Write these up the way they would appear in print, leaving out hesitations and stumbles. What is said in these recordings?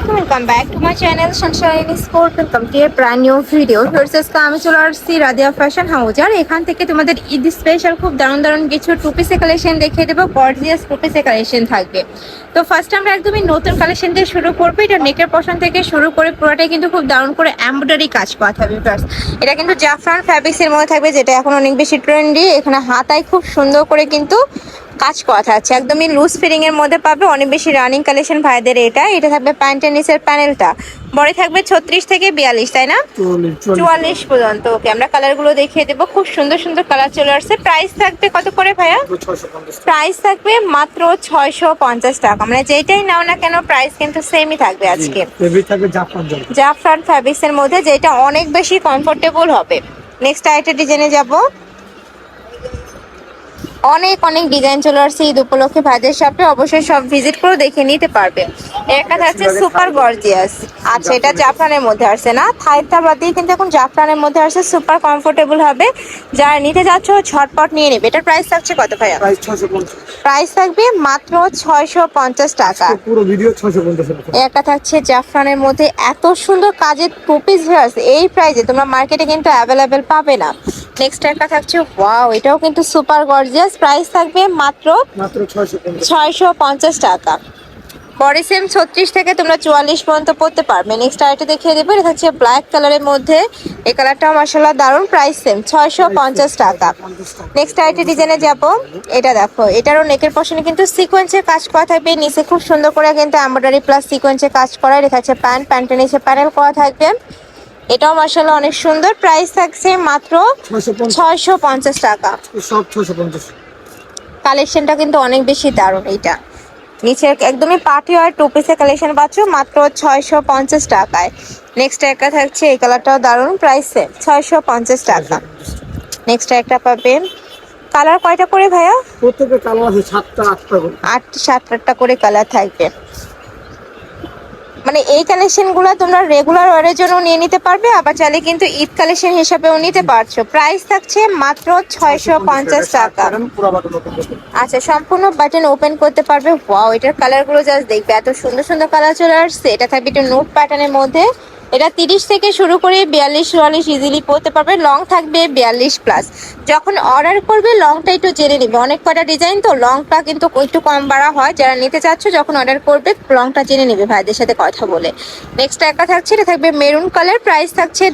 আসসালামাইকুম, welcome back to my channel Sunshine sport. Welcome to A brand new video. First আমি চলে আসছি Radia fashion house, আর এখান থেকে তোমাদের ঈদ স্পেশাল খুব দারুণ দারুণ কিছু টু পিসের কালেকশন দেখিয়ে দেবো। গর্জিয়াস টু পিসের কালেকশন থাকবে। তো ফার্স্ট আমরা একদমই নতুন কালেকশন দিয়ে শুরু করবো। এটা নেকের পশন থেকে শুরু করে পুরোটাই কিন্তু খুব দারুণ করে এমব্রয়ডারি কাজ করা থাকবে। ফার্স্ট এটা কিন্তু জাফরান ফ্যাব্রিক্সের মধ্যে থাকবে, যেটা এখন অনেক বেশি ট্রেন্ডি। এখানে হাতায় খুব সুন্দর করে কিন্তু কাজ করা থাকছে, একদমই লুজ ফিটিং এর মধ্যে পাবে। অনেক বেশি রানিং কালেকশন ভাইদের। এটা থাকবে প্যান্টের নিচের প্যানেলটা বড় থাকবে 36 থেকে 42, তাই না 44 পর্যন্ত। ওকে, আমরা কালার গুলো দেখিয়ে দেবো। খুব সুন্দর সুন্দর কালার চলে আসছে। প্রাইস থাকবে কত করে ভাইয়া? প্রাইস থাকবে মাত্র 650 টাকা। মানে যেটাই নাও না কেন প্রাইস কিন্তু সেমই থাকবে আজকে। জাফরান ফ্যাব্রিক্স এর মধ্যে, যেটা অনেক বেশি কমফোর্টেবল হবে। নেক্সট আইটেম ডিজাইনে যাব। অনেক অনেক ডিজাইন চলে আসছে ঈদ উপলক্ষে ভাইদের শপে, অবশ্যই সব ভিজিট করে দেখে নিতে পারবে। একটা থাকছে সুপার গর্জিয়াস। আচ্ছা, এটা জাফরানের মধ্যে আসছে না, থাইটা বাদ দিয়ে কিন্তু এখন জাফরানের মধ্যে আসছে। সুপার কমফোর্টেবল হবে, যারা নিতে যাচ্ছ ঝটপট নিয়ে নেবে। এটার প্রাইস থাকছে কত ভাইয়া? প্রাইস থাকবে মাত্র 650 টাকা। পুরো ভিডিও 650 টাকা। একটা থাকছে জাফরানের মধ্যে এত সুন্দর কাজের টু পিস ভিউয়ার্স, এই প্রাইসে তোমরা মার্কেটে কিন্তু অ্যাভেলেবেল পাবে না। নেক্সট একটা থাকছে ওয়াও, এটাও কিন্তু সুপার গর্জিয়াস। প্রাইস থাকবে মাত্র 650 টাকা। বডি সেম 36 থেকে তোমরা 44 পর্যন্ত পড়তে পারবে। নেক্সট আইটা দেখিয়ে দেবো। এটা হচ্ছে ব্ল্যাক কালারের মধ্যে, এই কালারটাও মাশাআল্লাহ দারুণ। প্রাইস সেম 650 টাকা। নেক্সট আইটা ডিজাইনে যাব। এটা দেখো, এটারও নেকের পশনে কিন্তু সিকোয়েন্সের কাজ করা থাকবে। নিচে খুব সুন্দর করে কিন্তু এমব্রয়ডারি প্লাস সিকোয়েন্সের কাজ করা। এটা হচ্ছে প্যান্টের নিচে প্যানেল করা থাকবে। এটাও মাশাআল্লাহ অনেক সুন্দর। প্রাইস থাকছে মাত্র 650 টাকা। সব 650। কালেকশনটা কিন্তু অনেক বেশি দারুণ। এইটা নিচে একদমই পার্টি আর টু পিসের কালেকশন পাচ্ছ মাত্র 650 টাকায়। নেক্সট একটা থাকছে, এই কালারটাও দারুণ। প্রাইস 650 টাকা। নেক্সট একটা পাবেন। কালার কয়টা করে ভাইয়া? প্রত্যেকটা কালার আছে 7টা 8টা করে। 7-8টা করে কালার থাকবে। মানে এই কালেকশনগুলো তোমরা রেগুলার ওয়ারের জন্য নিয়ে নিতে পারবে, আবার চাইলে কিন্তু ঈদ কালেকশন হিসাবেও নিতে পারছো। প্রাইস থাকছে মাত্র 650 টাকা। আচ্ছা, সম্পূর্ণ বাটন ওপেন করতে পারবে। ওয়াও, এটার কালারগুলো জাস্ট দেখবে, এত সুন্দর সুন্দর কালার চলে আসছে। এটা থাকবে একটু নোট প্যাটার্নের মধ্যে। এটা 30 থেকে শুরু করে 42-44 ইজিলি পরতে পারবে। লং থাকবে 42 প্লাস। যখন অর্ডার করবে লংটা একটু জেনে নিবে, অনেক কটা ডিজাইন তো লংটা কিন্তু একটু কম বাড়া হয়। যারা নিতে চাচ্ছ যখন অর্ডার করবে লংটা জেনে নিবে ভাইদের সাথে কথা বলে। নেক্সট একটা থাকছে, এটা থাকবে মেরুন কালার। প্রাইস থাকছে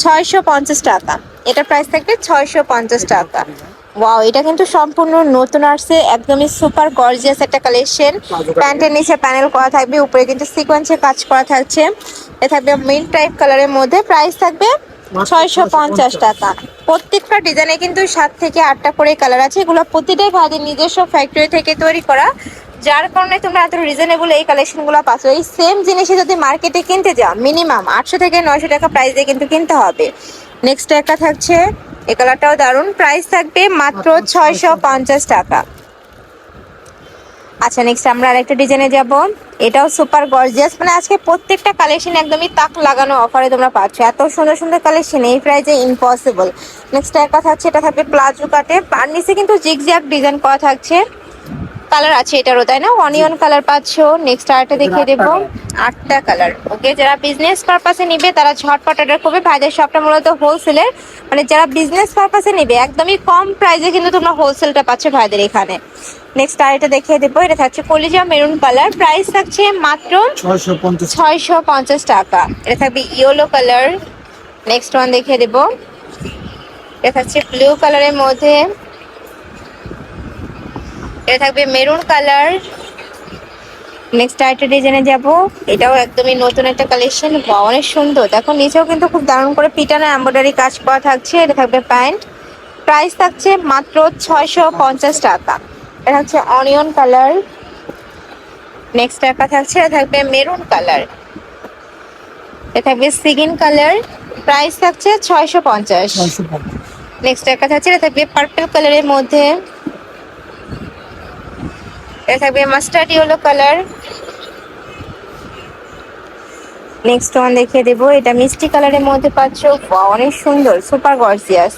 650 টাকা। এটা প্রাইস থাকবে 650 টাকা। ওয়াও, এটা কিন্তু সম্পূর্ণ নতুন আসছে, একদমই সুপার গর্জিয়াস একটা কালেকশন। প্যান্টের নিচে প্যানেল করা থাকবে, উপরে কিন্তু সিকোয়েন্সের কাজ করা থাকছে। এটা থাকবে মিন্ট টাইপ কালারের মধ্যে। প্রাইস থাকবে 650 টাকা। প্রত্যেকটা ডিজাইনে কিন্তু 7 থেকে 8টা করে কালার আছে। এগুলো প্রতিটাই ভাইদের নিজস্ব ফ্যাক্টরি থেকে তৈরি করা, যার কারণে তোমরা এত রিজনেবল এই কালেকশনগুলো পাচ্ছ। এই সেম জিনিসে যদি মার্কেটে কিনতে যাও মিনিমাম 800 থেকে 900 টাকা প্রাইস দিয়ে কিন্তু কিনতে হবে। নেক্সট একটা থাকছে, এই কালারটাও দারুণ। প্রাইস থাকবে মাত্র 650 টাকা। আচ্ছা, নেক্সট আমরা আরেকটা ডিজাইনে যাব। এটাও সুপার গর্জিয়াস। মানে আজকে প্রত্যেকটা কালেকশন একদমই তাক লাগানো অফারে তোমরা পাচ্ছ। এত সুন্দর সুন্দর কালেকশন এই প্রাইসে ইম্পসিবল। নেক্সট একটা থাকছে, এটা থাকবে প্লাজো কাটে, আর নিচে কিন্তু জিগজ্যাগ ডিজাইন করা থাকছে। কালার আছে এটারও, তাই না? অনিয়ন কালার পাচ্ছ। নেক্সট আরেকটা দেখিয়ে দেবো। 8টা কালার। ওকে, যারা বিজনেস পারপাসে নিবে তারা ঝটপট অর্ডার করবে। ভাইদের শপটা মূলত হোলসেলের, মানে যারা বিজনেস পারপাসে নিবে একদমই কম প্রাইসে কিন্তু তোমরা হোলসেলটা পাচ্ছ ভাইদের এখানে। নেক্সট আরেকটা দেখিয়ে দেবো। এটা থাকছে কলিজা মেরুন কালার। প্রাইস থাকছে মাত্র 650 টাকা। এটা থাকবে ইয়েলো কালার। নেক্সট ওয়ান দেখিয়ে দেবো। এটা থাকছে ব্লু কালারের মধ্যে। এটা থাকবে মেরুন কালার। নেক্সট আরেকটা ডিজাইনে যাব। এটাও একদমই নতুন একটা কালেকশন, অনেক সুন্দর। দেখো নিচেও কিন্তু খুব দারুণ করে পিটানো এমব্রয়ডারি কাজ করা থাকছে। এটা থাকবে প্যান্ট। প্রাইস থাকছে মাত্র 650 টাকা। এটা হচ্ছে অনিয়ন কালার। নেক্সট একটা থাকছে, এটা থাকবে মেরুন কালার। এটা থাকবে সিগিন কালার। প্রাইস থাকছে 650। নেক্সট একটা থাকছে, এটা থাকবে পার্পল কালারের মধ্যে। এটা থাকবে mustard yellow colour. Next one দেখিয়ে দেবো। এটা মিষ্টি কালারের মধ্যে পাচ্ছ। অনেক সুন্দর, সুপার গর্জিয়াস।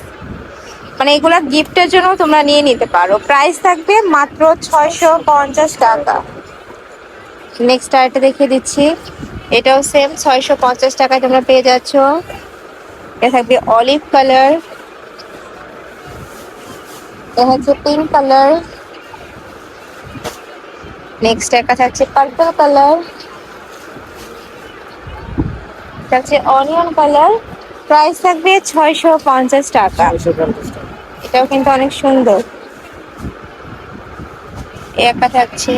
মানে এগুলা গিফটের জন্য তোমরা নিয়ে নিতে পারো। প্রাইস থাকবে মাত্র 650 টাকা। নেক্সট আরেকটা দেখিয়ে দিচ্ছি, এটাও সেম 650 টাকায় তোমরা পেয়ে যাচ্ছ। এটা থাকবে অলিভ কালার, এটা হচ্ছে পিঙ্ক কালার, নেক্সট একটা থাকছে পার্পল কালার, থাকছে অনিয়ন কালার। প্রাইস থাকবে 650 টাকা। 650 টাকা। এটাও কিন্তু অনেক সুন্দর। এই একটা থাকছে,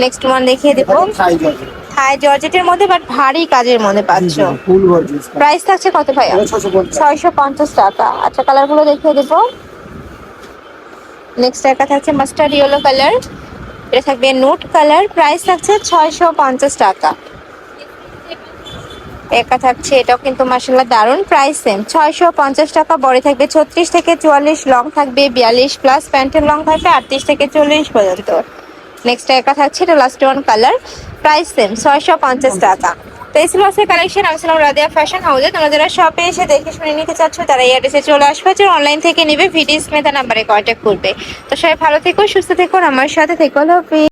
নেক্সট ওয়ান দেখিয়ে দেবো। থাই জর্জেট। থাই জর্জেটের মধ্যে বাট ভারী কাজের মধ্যে পাচ্ছ। ফুল গর্জিয়াস। প্রাইস থাকছে কত ভাইয়া? 650। 650 টাকা। আচ্ছা, কালারগুলো দেখিয়ে দেবো। নেক্সট একটা থাকছে মাস্টার্ড ইয়েলো কালার, এটা থাকবে নুট কালার। প্রাইস থাকছে 650 টাকা। একা থাকছে, এটাও কিন্তু মাশাআল্লাহ দারুন। প্রাইস সেম 650 টাকা। বড় থাকবে 36 থেকে 44, লং থাকবে 42 প্লাস, প্যান্টের লং থাকবে 38 থেকে 40 পর্যন্ত। নেক্সট একা থাকছে, এটা last one colour. Price same 650 টাকা। তো এই ছিল আজকের কালেকশন। আমি ছিলাম রাদিয়া ফ্যাশন হাউসে। তোমরা যারা শপে এসে দেখে শুনে নিতে চাচ্ছ তারা এই অ্যাড্রেসে চলে আসবে, যারা অনলাইন থেকে নেবে ভিডিও স্ক্রিনে নাম্বারে কন্ট্যাক্ট করবে। তো সবাই ভালো থেকো, সুস্থ থেকো, আমার সাথে থেকো।